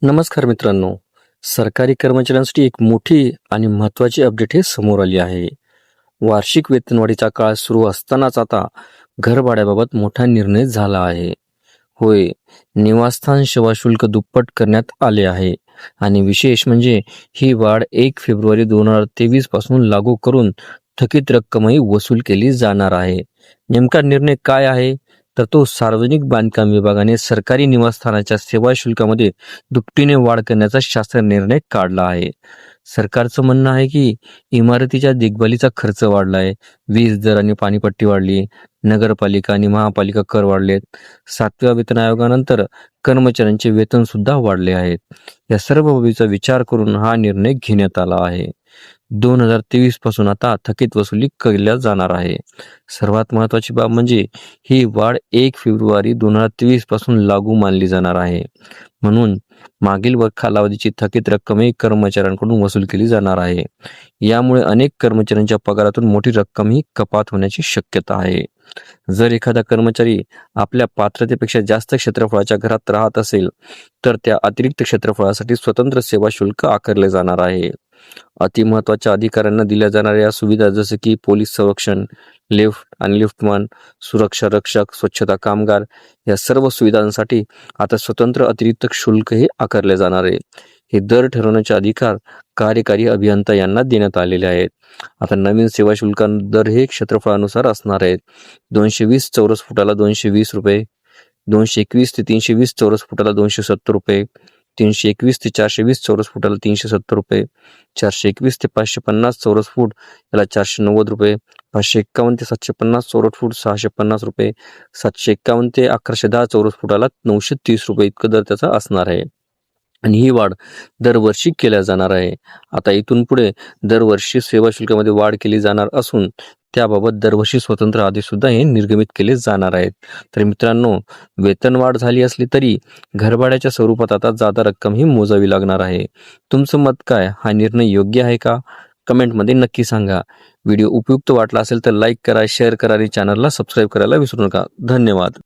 नमस्कार मित्रांनो. सरकारी कर्मचाऱ्यांसाठी एक मोठी आणि महत्त्वाची अपडेट हे समोर आली आहे. वार्षिक वेतनवाढीचा काळ सुरू असतानाच आता घरभाड्याबाबत मोठा निर्णय झाला आहे. होय, निवासस्थान सेवा शुल्क दुप्पट करण्यात आले आहे आणि विशेष म्हणजे ही वाढ 1 फेब्रुवारी 2023 पासून लागू करून थकीत रक्कमही वसूल केली जाणार आहे. नेमका निर्णय काय आहे? तर तो सार्वजनिक बांधकाम विभागाने सरकारी निवासस्थानाच्या सेवा शुल्कामध्ये दुपटीने वाढ करण्याचा शासन निर्णय काढला आहे. सरकारचं म्हणणं आहे की इमारतीच्या देखभालीचा खर्च वाढला आहे, वीज दर आणि पाणीपट्टी वाढली, नगरपालिका आणि महापालिका कर वाढलेत, 7व्या वेतन आयोगानंतर कर्मचाऱ्यांचे वेतन सुद्धा वाढले आहेत. या सर्व बाबीचा विचार करून हा निर्णय घेण्यात आला आहे. 2023 पासून आता थकीत वसुली केल्या जाणार आहे. सर्वात महत्त्वाची बाब म्हणजे ही वाढ 1 फेब्रुवारी 2023 पासून लागू मानली जाणार आहे. म्हणून मागील कालावधीची थकीत रक्कमही कर्मचाऱ्यांकडून वसूल केली जाणार आहे. यामुळे अनेक कर्मचाऱ्यांच्या पगारातून मोठी रक्कमही कपात होण्याची शक्यता आहे. जर एखादा कर्मचारी आपल्या पात्रतेपेक्षा जास्त क्षेत्रफळाच्या घरात राहत असेल, तर त्या अतिरिक्त क्षेत्रफळासाठी स्वतंत्र सेवा शुल्क आकारले जाणार आहे. अतिमहत्त्वाच्या अधिकाऱ्यांना दिल्या जाणाऱ्या या सुविधा जसे की पोलीस संरक्षण, लिफ्ट आणि लिफ्टमन, सुरक्षा रक्षक, स्वच्छता कामगार या सर्व सुविधांसाठी आता स्वतंत्र अतिरिक्त शुल्क हे आकारले जाणार आहे. हे दर ठरवण्याचे अधिकार कार्यकारी अभियंता यांना देण्यात आलेले आहेत. आता नवीन सेवा शुल्क दर हे क्षेत्रफळानुसार असणार आहेत. 220 चौरस फुटाला ₹220, 221 ते 320 चौरस फुटाला ₹270, 321 ते 420 चौरस फुटाला ₹370, 421 ते 550 चौरस फूट याला ₹490, 551 ते 750 चौरस फूट ₹650, 751 ते 1110 चौरस फुटाला ₹930 इतकं दर त्याचा असणार आहे. आणि ही वाढ दरवर्षी केल्या जाणार आहे. आता इथून पुढे दरवर्षी सेवा शुल्कामध्ये वाढ केली जाणार असून त्याबाबत दरवर्षी स्वतंत्र आदेश सुद्धा हे निर्गमित केले जाणार आहेत. तर मित्रांनो, वेतन वाढ झाली असली तरी घरभाड्याच्या स्वरूपात आता जादा रक्कम ही मोजावी लागणार आहे. तुमचं मत काय? हा निर्णय योग्य आहे का? कमेंटमध्ये नक्की सांगा. व्हिडिओ उपयुक्त वाटला असेल तर लाईक करा, शेअर करा आणि चॅनलला सबस्क्राईब करायला विसरू नका. धन्यवाद.